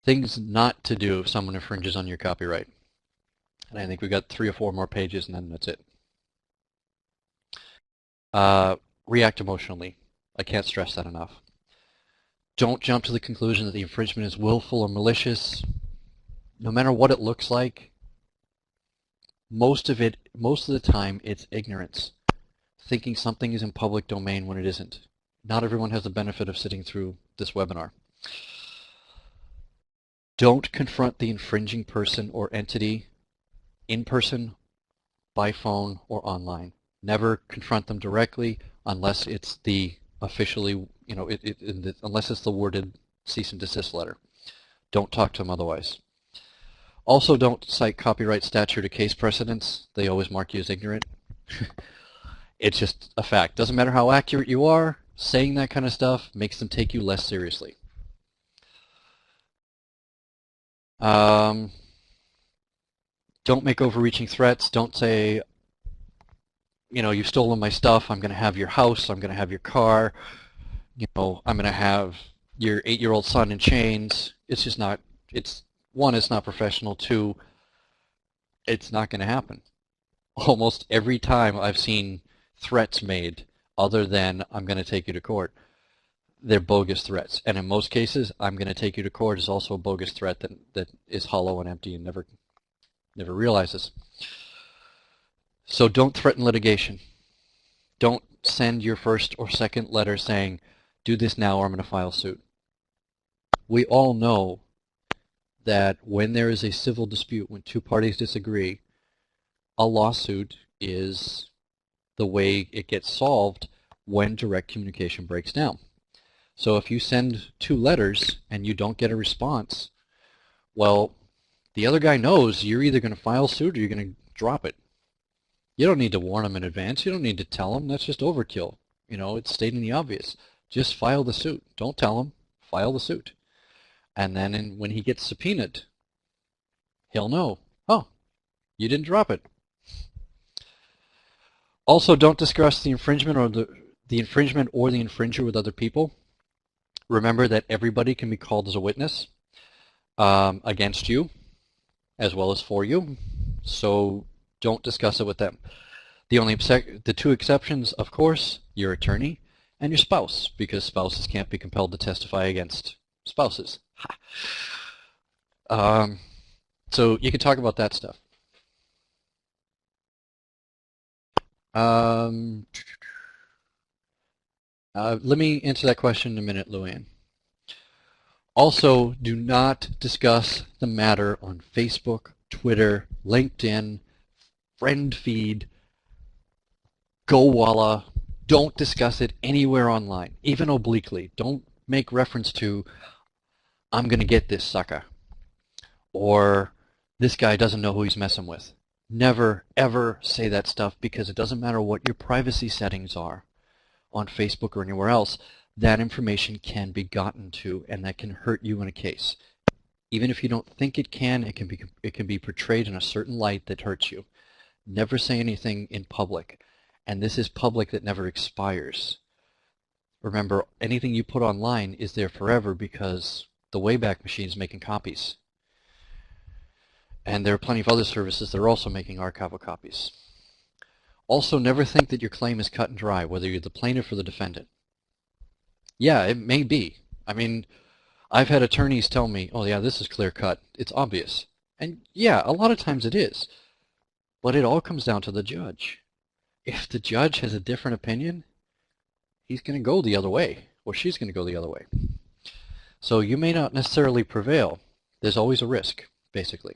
Things not to do if someone infringes on your copyright. And I think we got 3 or 4 more pages, and then that's it. React emotionally. I can't stress that enough. Don't jump to the conclusion that the infringement is willful or malicious. No matter what it looks like, most of the time, it's ignorance. Thinking something is in public domain when it isn't. Not everyone has the benefit of sitting through this webinar. Don't confront the infringing person or entity in person, by phone, or online. Never confront them directly unless it's the officially, unless it's the worded cease and desist letter. Don't talk to them otherwise. Also, don't cite copyright statute or case precedents. They always mark you as ignorant. It's just a fact. Doesn't matter how accurate you are, saying that kind of stuff makes them take you less seriously. Don't make overreaching threats. Don't say, you've stolen my stuff, I'm going to have your house, I'm going to have your car, I'm going to have your 8-year-old son in chains. It's just not, one, it's not professional. Two, it's not going to happen. Almost every time I've seen threats made other than I'm going to take you to court, they're bogus threats. And in most cases, I'm going to take you to court is also a bogus threat that is hollow and empty and never realizes. So don't threaten litigation. Don't send your first or second letter saying, do this now or I'm going to file suit. We all know that when there is a civil dispute, when two parties disagree, a lawsuit is the way it gets solved when direct communication breaks down. So if you send 2 letters and you don't get a response, well, the other guy knows you're either going to file suit or you're going to drop it. You don't need to warn him in advance. You don't need to tell him. That's just overkill. It's stating the obvious. Just file the suit. Don't tell him. File the suit. And then when he gets subpoenaed, he'll know, oh, you didn't drop it. Also, don't discuss the infringement or the infringement or the infringer with other people. Remember that everybody can be called as a witness against you as well as for you. So don't discuss it with them. The 2 exceptions, of course, your attorney and your spouse, because spouses can't be compelled to testify against spouses. So you can talk about that stuff. Let me answer that question in a minute, Luann. Also, do not discuss the matter on Facebook, Twitter, LinkedIn, friend feed, GoWalla. Don't discuss it anywhere online, even obliquely. Don't make reference to, I'm going to get this sucker, or this guy doesn't know who he's messing with. Never, ever say that stuff, because it doesn't matter what your privacy settings are on Facebook or anywhere else. That information can be gotten to, and that can hurt you in a case. Even if you don't think it can be portrayed in a certain light that hurts you. Never say anything in public. And this is public that never expires. Remember, anything you put online is there forever because the Wayback Machine is making copies. And there are plenty of other services that are also making archival copies. Also, never think that your claim is cut and dry, whether you're the plaintiff or the defendant. Yeah, it may be. I mean, I've had attorneys tell me, oh yeah, this is clear cut. It's obvious. And yeah, a lot of times it is. But it all comes down to the judge. If the judge has a different opinion, he's going to go the other way, or she's going to go the other way. So you may not necessarily prevail. There's always a risk, basically.